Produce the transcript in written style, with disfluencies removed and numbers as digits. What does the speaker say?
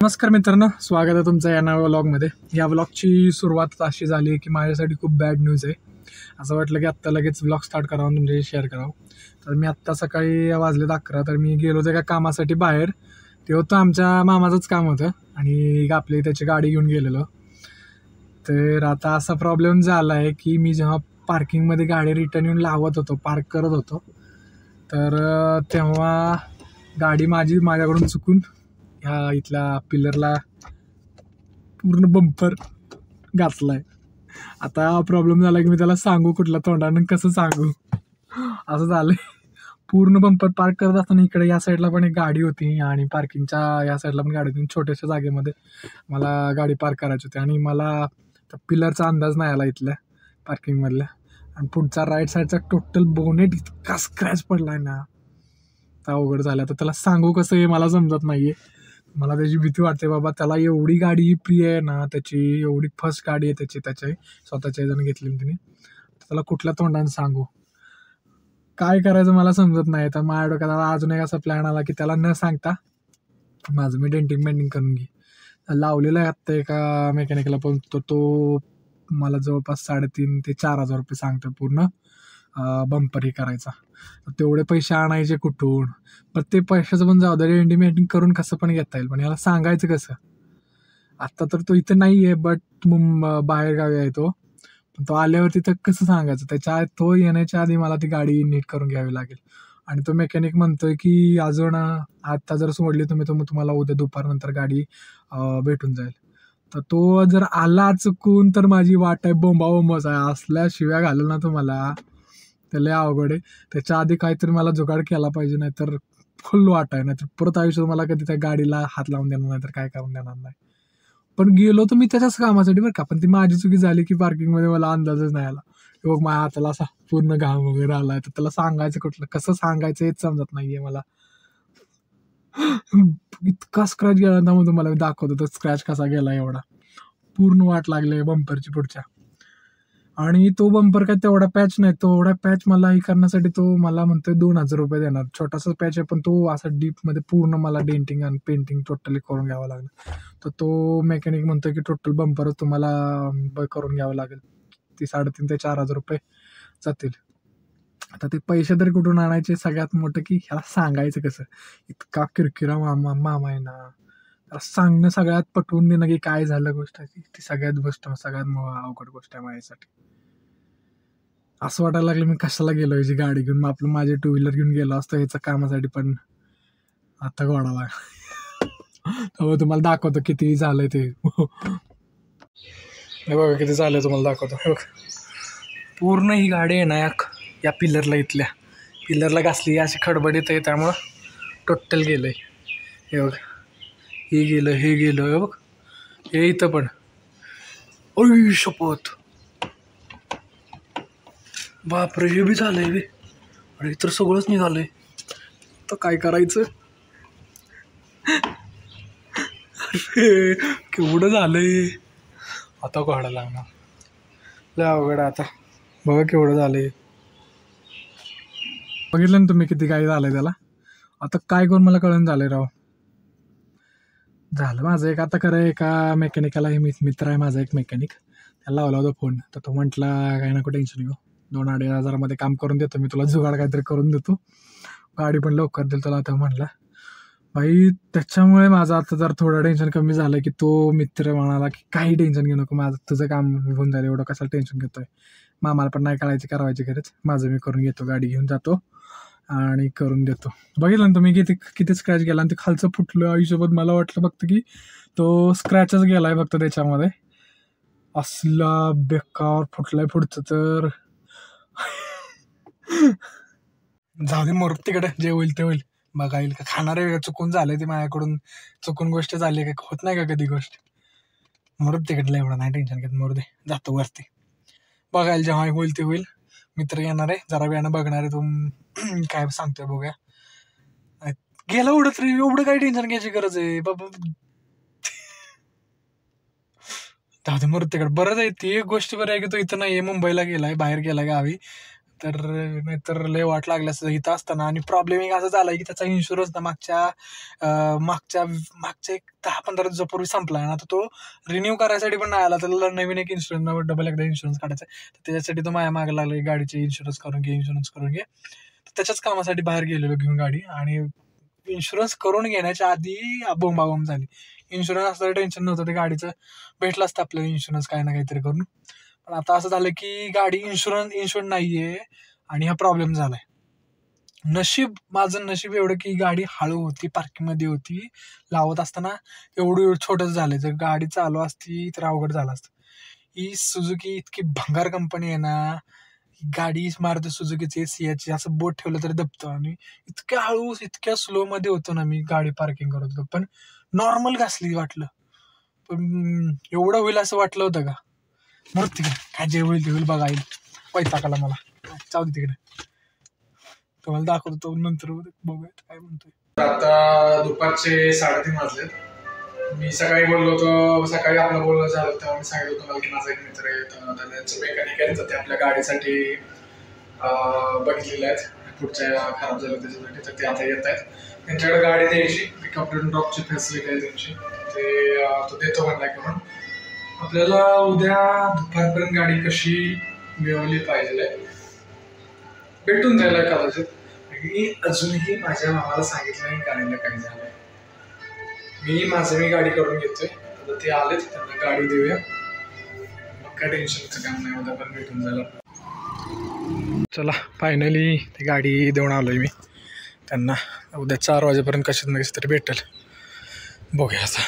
नमस्कार मित्रांनो, स्वागत आहे तुमचं या नव्या व्लॉगमध्ये. या व्लॉगची सुरुवात अशी झाली की माझ्यासाठी खूप बॅड न्यूज आहे. असं वाटलं की आत्ता लगेच व्लॉग स्टार्ट करावं, तुमच्याशी शेअर करावं. तर मी आत्ता सकाळी वाजलेत 11, तर मी गेलो होतो एका कामासाठी बाहेर. ते होतं आमच्या मामाचंच काम होतं आणि आपली त्याची गाडी घेऊन गेलेलो. तर आता असा प्रॉब्लेम झाला आहे की मी जेव्हा पार्किंगमध्ये गाडी रिटर्न येऊन लावत होतो, पार्क करत होतो, तर तेव्हा गाडी माझ्याकडून चुकून ह्या इथल्या पिलरला पूर्ण बंपर घातलाय. आता हा प्रॉब्लेम झाला की मी त्याला सांगू कुठल्या तोंडानं, कसं सांगू, असं झालंय. पूर्ण बंपर पार्क करत असताना इकडे या साईडला पण एक गाडी होती आणि पार्किंगच्या या साईडला पण गाडी होती. छोट्याशा जागेमध्ये मला गाडी पार्क करायची होती आणि मला त्या पिलरचा अंदाज नाही आला इथल्या पार्किंगमधल्या. आणि पुढचा राईट साईडचा टोटल बोनेट इतका स्क्रॅच पडलाय ना, तर अवघड झालं. तर त्याला सांगू कसं हे मला समजत नाहीये. मला त्याची भीती वाटते बाबा. त्याला एवढी गाडी प्रिय आहे ना, त्याची एवढी फर्स्ट गाडी आहे त्याची स्वतःच्या जण घेतली तिने. त्याला कुठल्या तोंडाने सांगू, काय करायचं मला समजत नाही. तर माझ्या डोक्यात अजून एक असा प्लॅन आला की त्याला न सांगता माझं मी डेंटिंग पेंटिंग करून घे. लावलेला आहे आत्ता एका मेकॅनिकला, पण तो मला जवळपास 3,500 ते 4,000 रुपये सांगतो पूर्ण बंपर हे करायचा. तेवढे पैसे आणायचे कुठून? पण ते पैशाचं पण जाऊ दे, डेंटिंग पेंटिंग करून कसं पण घेता येईल, पण याला सांगायचं कसं? आत्ता तर तो इथं नाही आहे, बट बाहेर गावी आहे तो. पण तो आल्यावरती तर कसं सांगायचं? तो येण्याच्या आधी मला ती गाडी नीट करून घ्यावी लागेल. आणि तो मेकॅनिक म्हणतोय की अजून आत्ता जर सोडली तुम्ही, तुम्हाला उद्या दुपारनंतर गाडी भेटून जाईल. तर तो जर आला चुकून तर माझी वाट आहे बोंबाबोंबच आहे. असल्या शिव्या घालेल ना तुम्हाला, तर लय अवघड आहे. त्याच्या आधी काहीतरी मला जुगाड केला पाहिजे, नाहीतर फुल वाट आहे. नाहीतर परत आयुष्यात मला कधी त्या गाडीला हात लावून देणार नाही, तर काय करून देणार नाही. पण गेलो तर मी त्याच्याच कामासाठी बरं का, पण ती माझी चुकी झाली की पार्किंगमध्ये मला अंदाजच नाही आला. बघ माझ्या हाताला असा पूर्ण घाम वगैरे आलाय. तर त्याला सांगायचं कुठलं, कसं सांगायचं हेच समजत नाहीये मला. इतका स्क्रॅच गेला ना, मग तुम्हाला मी दाखवतो तो स्क्रॅच कसा गेला. एवढा पूर्ण वाट लागली बंपरची पुढच्या. आणि तो बंपर काय तेवढा पॅच नाही. तेवढा पॅच मला हे करण्यासाठी तो मला म्हणतोय 2,000 रुपये देणार. छोटासा पॅच आहे, पण तो असा डीपमध्ये पूर्ण मला डेंटिंग आणि पेंटिंग टोटली करून घ्यावं लागलं. तर तो मेकॅनिक म्हणतोय की टोटल बंपरच तुम्हाला करून घ्यावं लागेल. ती 3,500 ते 4,000 रुपये जातील. आता ते पैसे तरी कुठून आणायचे? सगळ्यात मोठं की ह्याला सांगायचं कसं? इतका किरकिरा मामा आहे ना, त्याला सांगणं सगळ्यात पटवून देणं की काय झालं गोष्ट ती सगळ्यात अवघड गोष्ट आहे माझ्यासाठी. असं वाटायला लागलं मी कशाला गेलो याची गाडी घेऊन, मग आपलं माझे टू व्हीलर घेऊन गेलो असतो ह्याच्या कामासाठी. पण आता घोडा लागला. तुम्हाला दाखवतो किती झालंय ते. हे बघा किती झालंय, तुम्हाला दाखवतो. हे बघ, पूर्ण ही गाडी आहे ना या पिलरला, इथल्या पिलरला घासली, अशी खडबडीत आहे, त्यामुळं टोटल गेलंय. हे बघ, हे गेलं, हे गेलं. हे बघ, हे इथं पण. ओय शपथ, बापरे, हे बी झालंय बी. अरे तर सगळंच निघालंय. तर काय करायचं? अरे केवढं झालंय. आता काढा लागणार, लय अवघड आता. बघा केवढं झालंय. बघितलं ना तुम्ही किती काय झालंय त्याला. आता काय करून मला कळून झालंय राव. झालं माझं एक आता खरं, एका मेकॅनिकला, हे मित्र आहे माझा एक मेकॅनिक, त्याला लावला होता फोन. तर तो म्हटला काही नको टेन्शन घेऊ, 2-2.5 हजारामध्ये काम करून देतो मी तुला, जुगाड काहीतरी करून देतो, गाडी पण लवकर देईल तुला. आता म्हटला भाई, त्याच्यामुळे माझं आता जर थोडं टेन्शन कमी झालं की तो मित्र म्हणाला की काही टेन्शन घेऊ नको, माझं तुझं काम होऊन जाईल, एवढं कशाला टेन्शन घेतोय. मामाला पण नाही करायची गरज, माझं मी करून घेतो, गाडी घेऊन जातो आणि करून देतो. बघितलं ना तुम्ही किती किती स्क्रॅच गेला. आणि ते खालचं फुटलं आयुष्यभर. मला वाटलं फक्त की तो स्क्रॅचच गेलाय फक्त त्याच्यामध्ये. असला बेकार फुटलाय पुढचं तर. जाऊ दे, मोर तिकडे, जे होईल ते होईल. बघा येईल का, खाणार आहे. चुकून झालंय ते माझ्याकडून, चुकून गोष्ट झाली का, होत नाही का कधी गोष्ट. मोर तिकडलं, एवढं नाही टेन्शन घेत, मोर दे, जातो वरती. बघायला जेव्हा होईल ते होईल. मित्र येणार आहे, जरा वेळानं बघणार आहे. तुम काय सांगतोय बघूया. गेला उडत रे, एवढं काही टेन्शन घ्यायची गरज आहे बाबा. दादा मृत्यूकडे बरंच आहे. ती एक गोष्ट बरं आहे की तो इथं नाही, मुंबईला गेलाय, बाहेर गेला गावी. तर नाहीतर लय वाट लागली असतं इथं असताना. आणि प्रॉब्लेम एक असा झाला की त्याचा इन्शुरन्स ना मागच्या एक 10-15 दिवसापूर्वी संपला आणि आता तो रिन्यू करायसाठी पण नाही आला. त्याला नवीन एक इन्शुरन्स डबल एकदा इन्शुरन्स काढायचा तर त्याच्यासाठी तो माझ्या मागे लागला, गाडीचे इन्शुरन्स करून घे. तर त्याच्याच कामासाठी बाहेर गेलेलो घेऊन गाडी. आणि इन्शुरन्स करून घेण्याच्या आधी बोंबाबोंब झाली. इन्शुरन्स असलं टेन्शन नव्हतं, ते गाडीचं भेटलं असतं आपल्याला इन्शुरन्स काय ना काहीतरी करून. पण आता असं झालं की गाडी इन्शुरन्स नाहीये आणि हा प्रॉब्लेम झालाय. माझं नशीब एवढं की गाडी हळू होती, पार्किंगमध्ये होती, लावत असताना एवढं छोटंच झालंय. जर गाडी चालू असती तर अवघड झालं असतं. ही सुझुकी इतकी भंगार कंपनी आहे ना, गाडी मारुती सुझुकीची सियाची असं बोट ठेवलं तरी दबतं. आणि इतक्या हळू इतक्या स्लो मध्ये होतो ना मी गाडी पार्किंग करत होतो, पण नॉर्मल घासली वाटलं. पण एवढं होईल असं वाटलं होतं का? मग तिकडे काय जे होईल ते होईल, बघा येईल. वैताग मला, जाऊ दे तिकडे, तुम्हाला दाखवतो नंतर, बघूया काय म्हणतोय. आता दुपारचे 3:30 वाजलेत. मी सकाळी बोललो होतो, सकाळी आपलं बोलणं झालं तेव्हा मी सांगितलं होतं मला की माझा एक मित्र आहे, त्यांचं मेकॅनिक आहे, तर ते आपल्या गाडीसाठी बघितलेले आहेत, पुढच्या खराब झालं त्याच्यासाठी, तर ते आता येत आहेत. त्यांच्याकडे गाडी द्यायची, पिकअप अँड ड्रॉपची फॅसिलिटी आहे त्यांची, ते तो देतो म्हणला. करून आपल्याला उद्या दुपारपर्यंत गाडी कशी मिळवली पाहिजे, भेटून जायला कदाचित. मी अजूनही माझ्या मामाला सांगितलं नाही गाडीला काय झालंय. मी गाडी करून घेतोय, आता ते आलेत, त्यांना गाडी देऊया, मग काय टेन्शनचं काम नाही, उद्या पण भेटून जायला. चला फायनली ती गाडी देऊन आलोय मी त्यांना. उद्या 4 वाजेपर्यंत कशात ना कशी तरी भेटेल, बघूया आता.